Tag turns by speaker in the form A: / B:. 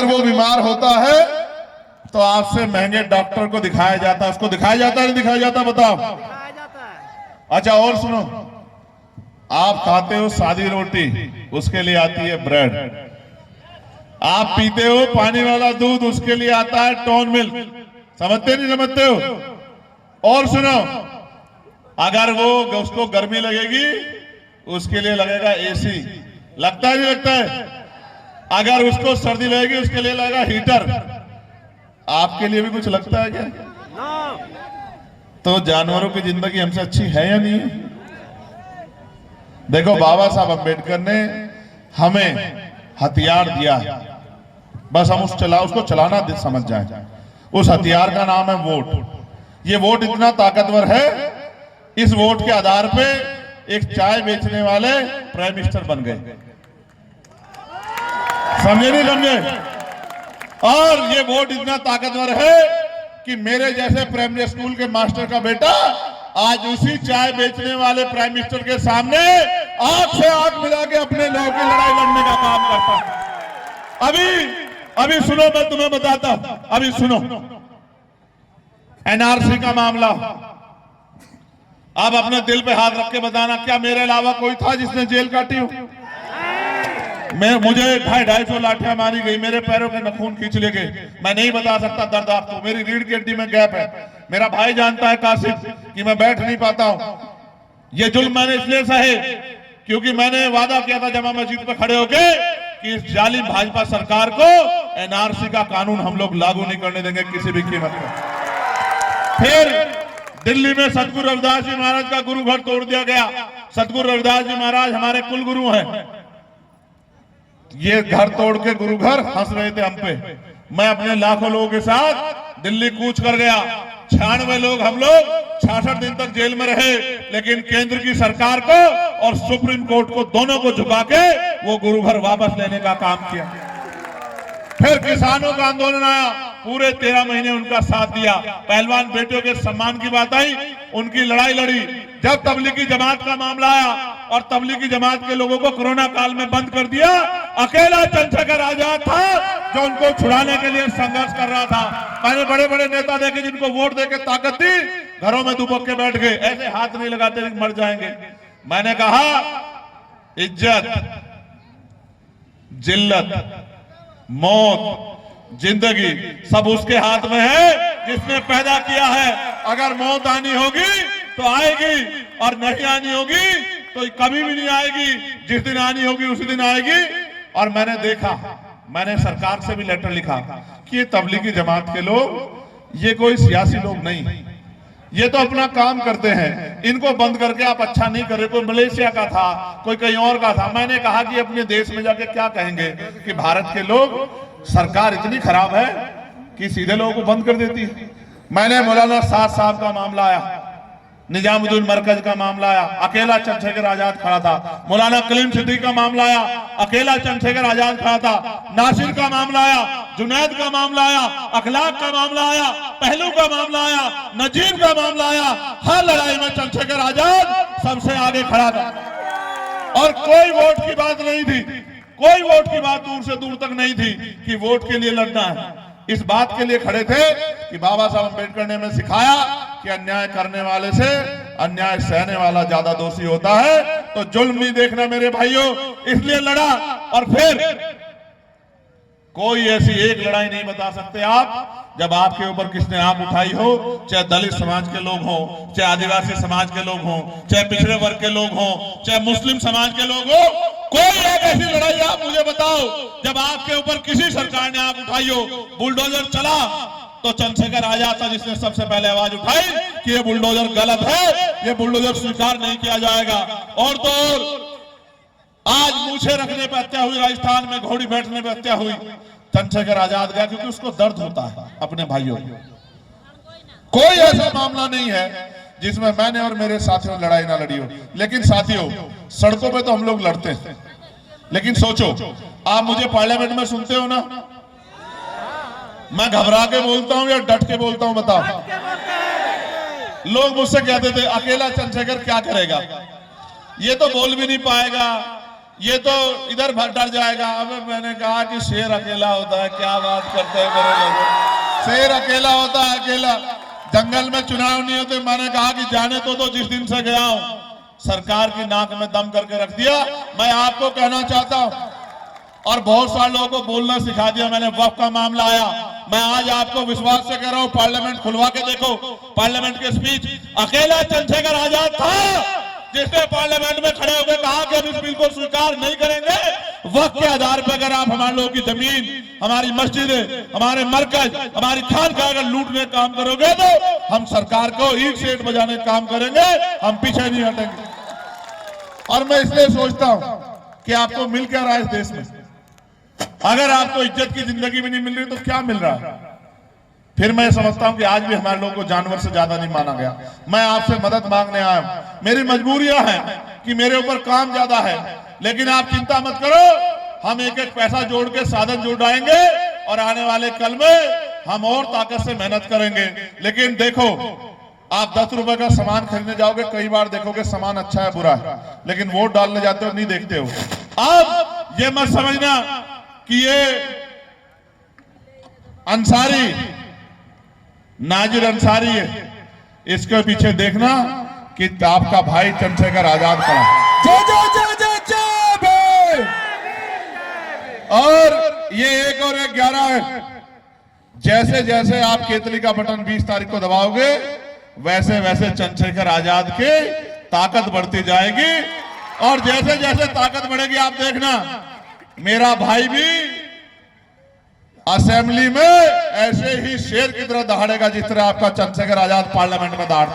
A: अगर वो बीमार होता है तो आपसे महंगे डॉक्टर को दिखाया जाता है। उसको दिखाया जाता है नहीं दिखाया जाता, बताओ। अच्छा और सुनो, आप खाते हो सादी रोटी, उसके लिए आती है ब्रेड। आप पीते हो पानी वाला दूध, उसके लिए आता है टोन मिल्क। समझते नहीं समझते हो? और सुनो, अगर वो उसको गर्मी लगेगी उसके लिए लगेगा एसी। लगता है नहीं लगता है? अगर उसको सर्दी लगेगी उसके लिए लगेगा हीटर। आपके लिए भी कुछ लगता है क्या? तो जानवरों की जिंदगी हमसे अच्छी है या नहीं है? देखो, बाबा साहब अम्बेडकर ने हमें हथियार दिया है, बस हम उसको चलाना समझ जाए। उस हथियार का नाम है वोट। ये वोट इतना ताकतवर है, इस वोट के आधार पे एक चाय बेचने वाले प्राइम मिनिस्टर बन गए। समझे नहीं समझे? और ये वोट इतना ताकतवर है कि मेरे जैसे प्राइमरी स्कूल के मास्टर का बेटा आज उसी चाय बेचने वाले प्राइम मिनिस्टर के सामने आंख से आंख मिला के अपने लोगों की लड़ाई लड़ने का काम करता है। अभी सुनो, मैं तुम्हें बताता हूं, अभी सुनो। एनआरसी का मामला, आप अपने दिल पे हाथ रख के बताना, क्या मेरे अलावा कोई था जिसने जेल काटी हो? मुझे 250 लाठियां मारी गई, मेरे पैरों के नखून खींच लिए गए। मैं नहीं बता सकता दर्द आपको, मेरी रीढ़ की हड्डी में गैप है। मेरा भाई जानता है कासिफ कि मैं बैठ नहीं पाता हूं। ये जुल्म मैंने इसलिए सहे क्योंकि मैंने वादा किया था जमा मस्जिद पे खड़े होके कि इस जालिम भाजपा सरकार को एनआरसी का कानून हम लोग लागू नहीं करने देंगे किसी भी कीमत पर। फिर दिल्ली में सतगुरु रविदास जी महाराज का गुरु घर तोड़ दिया गया। सतगुरु रविदास जी महाराज हमारे कुल गुरु हैं। ये घर तोड़ के गुरु घर हंस रहे थे हम पे। मैं अपने लाखों लोगों के साथ दिल्ली कूच कर गया। 96 लोग हम लोग 66 दिन तक जेल में रहे, लेकिन केंद्र की सरकार को और सुप्रीम कोर्ट को दोनों को झुका के वो गुरु घर वापस लेने का काम किया। फिर किसानों का आंदोलन आया, पूरे 13 महीने उनका साथ दिया। पहलवान बेटियों के सम्मान की बात आई, उनकी लड़ाई लड़ी। जब तबलीगी जमात का मामला आया और तबलीगी जमात के लोगों को कोरोना काल में बंद कर दिया, अकेला चंद्रशेखर आजाद था जो उनको छुड़ाने के लिए संघर्ष कर रहा था। मैंने बड़े बड़े नेता देखे जिनको वोट देके ताकत दी, घरों में दुबक के बैठ गए, ऐसे हाथ नहीं लगाते मर जाएंगे। मैंने कहा इज्जत, जिल्लत, मौत, जिंदगी सब उसके हाथ में है जिसने पैदा किया है। अगर मौत आनी होगी तो आएगी और नहीं आनी होगी तो कभी भी नहीं आएगी। जिस दिन आनी होगी उसी दिन आएगी। और मैंने देखा, मैंने सरकार से भी लेटर लिखा कि ये तबलीगी जमात के लोग ये कोई सियासी लोग नहीं, ये तो अपना काम करते हैं। इनको बंद करके आप अच्छा नहीं कर रहे। कोई मलेशिया का था, कोई कहीं और का था। मैंने कहा कि अपने देश में जाके क्या कहेंगे कि भारत के लोग, सरकार इतनी खराब है कि सीधे लोगों को बंद कर देती है। मैंने मौलाना साद साहब का मामला आया, निजामुद्दीन मरकज का मामला आया, अकेला चंद्रशेखर आजाद खड़ा था। मौलाना कलीम सिद्दीकी का मामला आया, अकेला चंद्रशेखर आजाद खड़ा था। नासिर का मामला आया, जुनैद का मामला आया, अखलाक का मामला आया, पहलू का मामला आया, नजीब का मामला आया। हर लड़ाई में चंद्रशेखर आजाद सबसे आगे खड़ा था और कोई वोट की बात नहीं थी, कोई वोट की बात दूर से दूर तक नहीं थी कि वोट के लिए लड़ना है। इस बात के लिए खड़े थे कि बाबा साहब अम्बेडकर ने हमें सिखाया कि अन्याय करने वाले से अन्याय सहने वाला ज्यादा दोषी होता है। तो जुल्म नहीं देखना मेरे भाइयों, इसलिए लड़ा। और फिर कोई ऐसी एक लड़ाई नहीं बता सकते आप जब आपके ऊपर किसने आंख उठाई हो, चाहे दलित समाज के लोग हों, चाहे आदिवासी समाज के लोग हों, चाहे पिछड़े वर्ग के लोग हों, चाहे मुस्लिम समाज के लोग हों। कोई एक ऐसी लड़ाई आप मुझे बताओ जब आपके ऊपर किसी सरकार ने आंख उठाई हो। बुलडोजर चला तो चंद्रशेखर आजाद था जिसने सबसे पहले आवाज उठाई कि ये बुलडोजर गलत है, ये बुलडोजर स्वीकार नहीं किया जाएगा। और तो और आज मूछे रखने पर हत्या हुई, राजस्थान में घोड़ी बैठने पर हत्या हुई। चंद्रशेखर आजाद गया क्योंकि उसको दर्द होता है अपने भाइयों। कोई ऐसा मामला नहीं है जिसमें मैंने और मेरे साथियों ने लड़ाई ना लड़ी हो। लेकिन साथियों, सड़कों पे तो हम लोग लड़ते हैं, लेकिन सोचो, आप मुझे पार्लियामेंट में सुनते हो ना, मैं घबरा के बोलता हूं या डट के बोलता हूं? बताओ। लोग मुझसे कहते थे अकेला चंद्रशेखर क्या करेगा, ये तो बोल भी नहीं पाएगा, ये तो इधर डर जाएगा। अब मैंने कहा कि शेर अकेला होता है, क्या बात करते हैं मेरे लोग, शेर अकेला होता है, अकेला। जंगल में चुनाव नहीं होते। मैंने कहा कि जाने तो जिस दिन से गया हूं सरकार की नाक में दम करके रख दिया। मैं आपको कहना चाहता हूं और बहुत सारे लोगों को बोलना सिखा दिया मैंने। वक्फ का मामला आया, मैं आज आपको विश्वास से कह रहा हूं, पार्लियामेंट खुलवा के देखो, पार्लियामेंट के स्पीच अकेला चंद्रशेखर आजाद था जिसने पार्लियामेंट में खड़े होकर कहा कि हम इस बिल को स्वीकार नहीं करेंगे। वक्त के आधार पर अगर आप हमारे लोगों की जमीन, हमारी मस्जिदें, हमारे मरकज, हमारी खानकाह अगर लूटने का काम करोगे तो हम सरकार को ईंट से ईंट बजाने का काम करेंगे, हम पीछे नहीं हटेंगे। और मैं इसलिए सोचता हूं कि आपको मिल क्या रहा है इस देश में। अगर आपको इज्जत की जिंदगी में नहीं मिल रही तो क्या मिल रहा है? फिर मैं समझता हूं कि आज भी हमारे लोगों को जानवर से ज्यादा नहीं माना गया। मैं आपसे मदद मांगने आया हूं। मेरी मजबूरियां हैं कि मेरे ऊपर काम ज्यादा है, लेकिन आप चिंता मत करो, हम एक एक पैसा जोड़ के साधन जुटाएंगे और आने वाले कल में हम और ताकत से मेहनत करेंगे। लेकिन देखो, आप 10 रुपए का सामान खरीदने जाओगे, कई बार देखोगे सामान अच्छा है बुरा है, लेकिन वोट डालने जाते हो नहीं देखते हो। अब ये मत समझना कि ये अंसारी, नाजिर अंसारी है, इसके पीछे देखना कि आपका भाई चंद्रशेखर आजाद खड़ा। जय जय जय जय जय भाई। और ये 1 और 1 11 है। जैसे जैसे आप केतली का बटन 20 तारीख को दबाओगे वैसे वैसे चंद्रशेखर आजाद की ताकत बढ़ती जाएगी। और जैसे जैसे ताकत बढ़ेगी आप देखना, मेरा भाई भी असेंबली में ऐसे ही शेर की तरह दहाड़ेगा जिस तरह आपका चंद्रशेखर आजाद पार्लियामेंट में दहाड़ता।